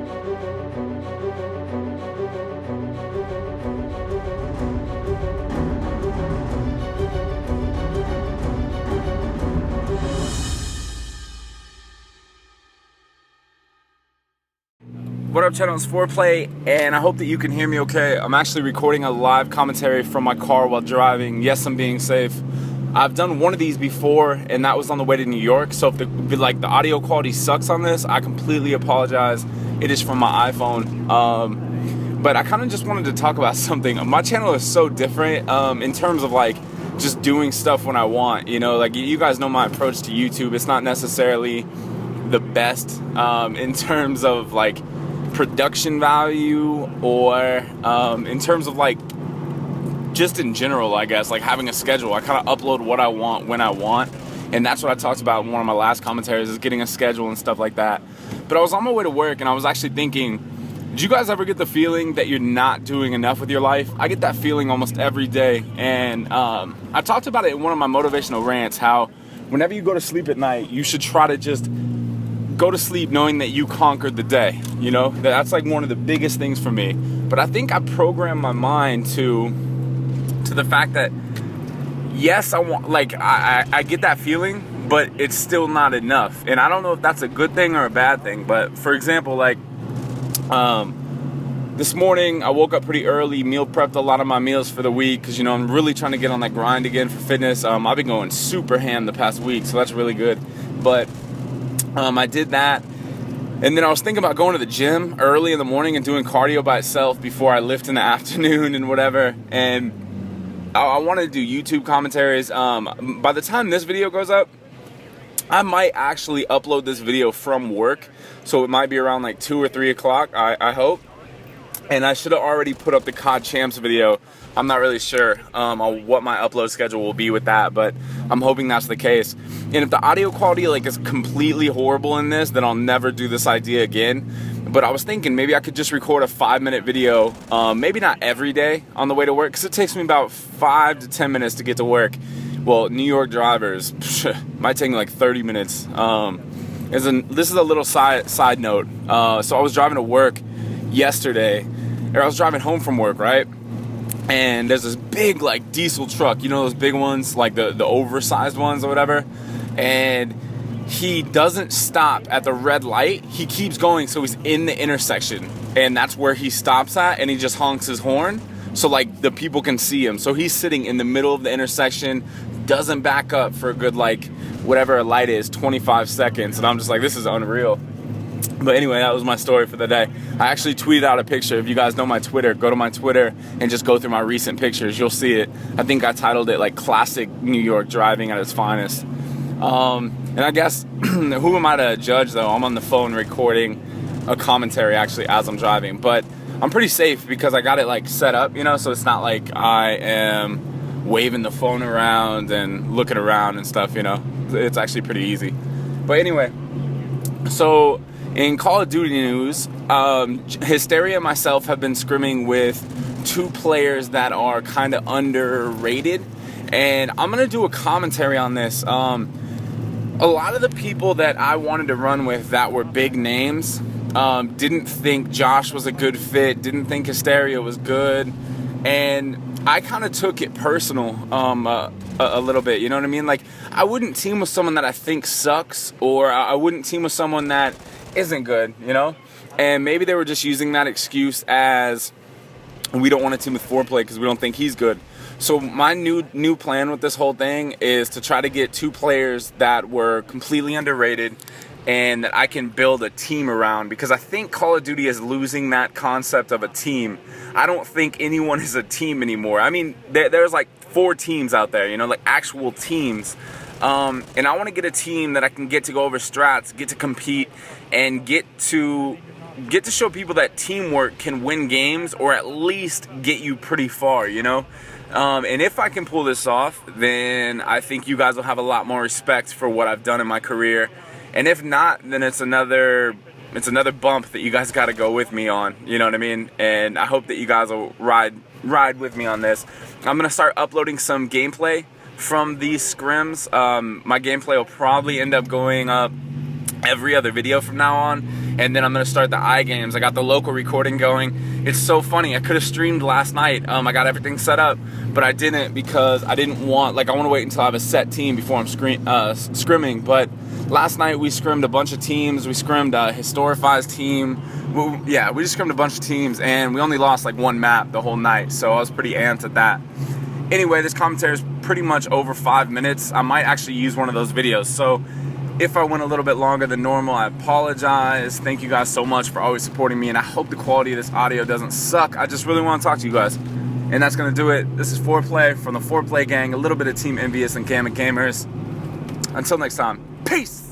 What up, channel? It's FoRePLayyGANG, and I hope that you can hear me okay. I'm actually recording a live commentary from my car while driving. Yes, I'm being safe. I've done one of these before, and that was on the way to New York. So if the audio quality sucks on this, I completely apologize. It is from my iPhone. But I kind of just wanted to talk about something. My channel is so different in terms of like just doing stuff when I want. You know, like you guys know my approach to YouTube. It's not necessarily the best in terms of like production value or in terms of like just in general, I guess, like having a schedule. I kind of upload what I want when I want, and that's what I talked about in one of my last commentaries, is getting a schedule and stuff like that. But I was on my way to work and I was actually thinking, do you guys ever get the feeling that you're not doing enough with your life? I get that feeling almost every day, and I talked about it in one of my motivational rants, how whenever you go to sleep at night, you should try to just go to sleep knowing that you conquered the day. You know, that's like one of the biggest things for me. But I think I programmed my mind to the fact that yes, I want, like I get that feeling, but it's still not enough. And I don't know if that's a good thing or a bad thing. But for example, like this morning I woke up pretty early, meal prepped a lot of my meals for the week, because you know I'm really trying to get on that grind again for fitness. I've been going super ham the past week, so that's really good. But I did that, and then I was thinking about going to the gym early in the morning and doing cardio by itself before I lift in the afternoon and whatever. And I wanted to do YouTube commentaries. By the time this video goes up, I might actually upload this video from work, so it might be around like 2 or 3 o'clock, I hope. And I should have already put up the COD Champs video. I'm not really sure on what my upload schedule will be with that, but I'm hoping that's the case. And if the audio quality like is completely horrible in this, then I'll never do this idea again. But I was thinking maybe I could just record a 5-minute video, maybe not every day on the way to work, because it takes me about 5 to 10 minutes to get to work. Well, New York drivers, might take me like 30 minutes. This is a little side note. So I was driving to work yesterday, or I was driving home from work, right? And there's this big like diesel truck, you know those big ones, like the oversized ones or whatever, and he doesn't stop at the red light. He keeps going, so he's in the intersection, and that's where he stops at, and he just honks his horn so like the people can see him. So he's sitting in the middle of the intersection, doesn't back up for a good like whatever a light is, 25 seconds, and I'm just like, this is unreal. But anyway, that was my story for the day. I actually tweeted out a picture. If you guys know my Twitter, go to my Twitter and just go through my recent pictures. You'll see it. I think I titled it like classic New York driving at its finest. And I guess, who am I to judge though? I'm on the phone recording a commentary actually as I'm driving. But I'm pretty safe because I got it like set up, you know, so it's not like I am waving the phone around and looking around and stuff, you know. It's actually pretty easy. But anyway, so in Call of Duty news, Hysteria and myself have been scrimming with 2 players that are kind of underrated, and I'm gonna do a commentary on this. A lot of the people that I wanted to run with that were big names didn't think Josh was a good fit, didn't think Hysteria was good, and I kind of took it personal a little bit, you know what I mean? Like, I wouldn't team with someone that I think sucks, or I wouldn't team with someone that isn't good, you know? And maybe they were just using that excuse as, we don't want to team with FoRePLayyGANG because we don't think he's good. So my new plan with this whole thing is to try to get 2 players that were completely underrated and that I can build a team around, because I think Call of Duty is losing that concept of a team. I don't think anyone is a team anymore. I mean, there's like 4 teams out there, you know, like actual teams. And I want to get a team that I can get to go over strats, get to compete, and get to show people that teamwork can win games, or at least get you pretty far, you know? And if I can pull this off, then I think you guys will have a lot more respect for what I've done in my career. And if not, then it's another bump that you guys got to go with me on, you know what I mean? And I hope that you guys will ride with me on this. I'm gonna start uploading some gameplay from these scrims. My gameplay will probably end up going up every other video from now on, and then I'm gonna start the iGames. I got the local recording going. It's so funny, I could have streamed last night. I got everything set up, but I didn't because I didn't want, like, I want to wait until I have a set team before I'm scrimming. But last night we scrimmed a bunch of teams. We scrimmed Historifi's team. Yeah, we just scrimmed a bunch of teams, and we only lost like one map the whole night, so I was pretty amped at that. Anyway, this commentary is pretty much over 5 minutes. I might actually use one of those videos, so if I went a little bit longer than normal, I apologize. Thank you guys so much for always supporting me, and I hope the quality of this audio doesn't suck. I just really want to talk to you guys. And that's going to do it. This is FoRePLayy from the FoRePLayy gang, a little bit of Team Envious and Gamma Gamers. Until next time, peace!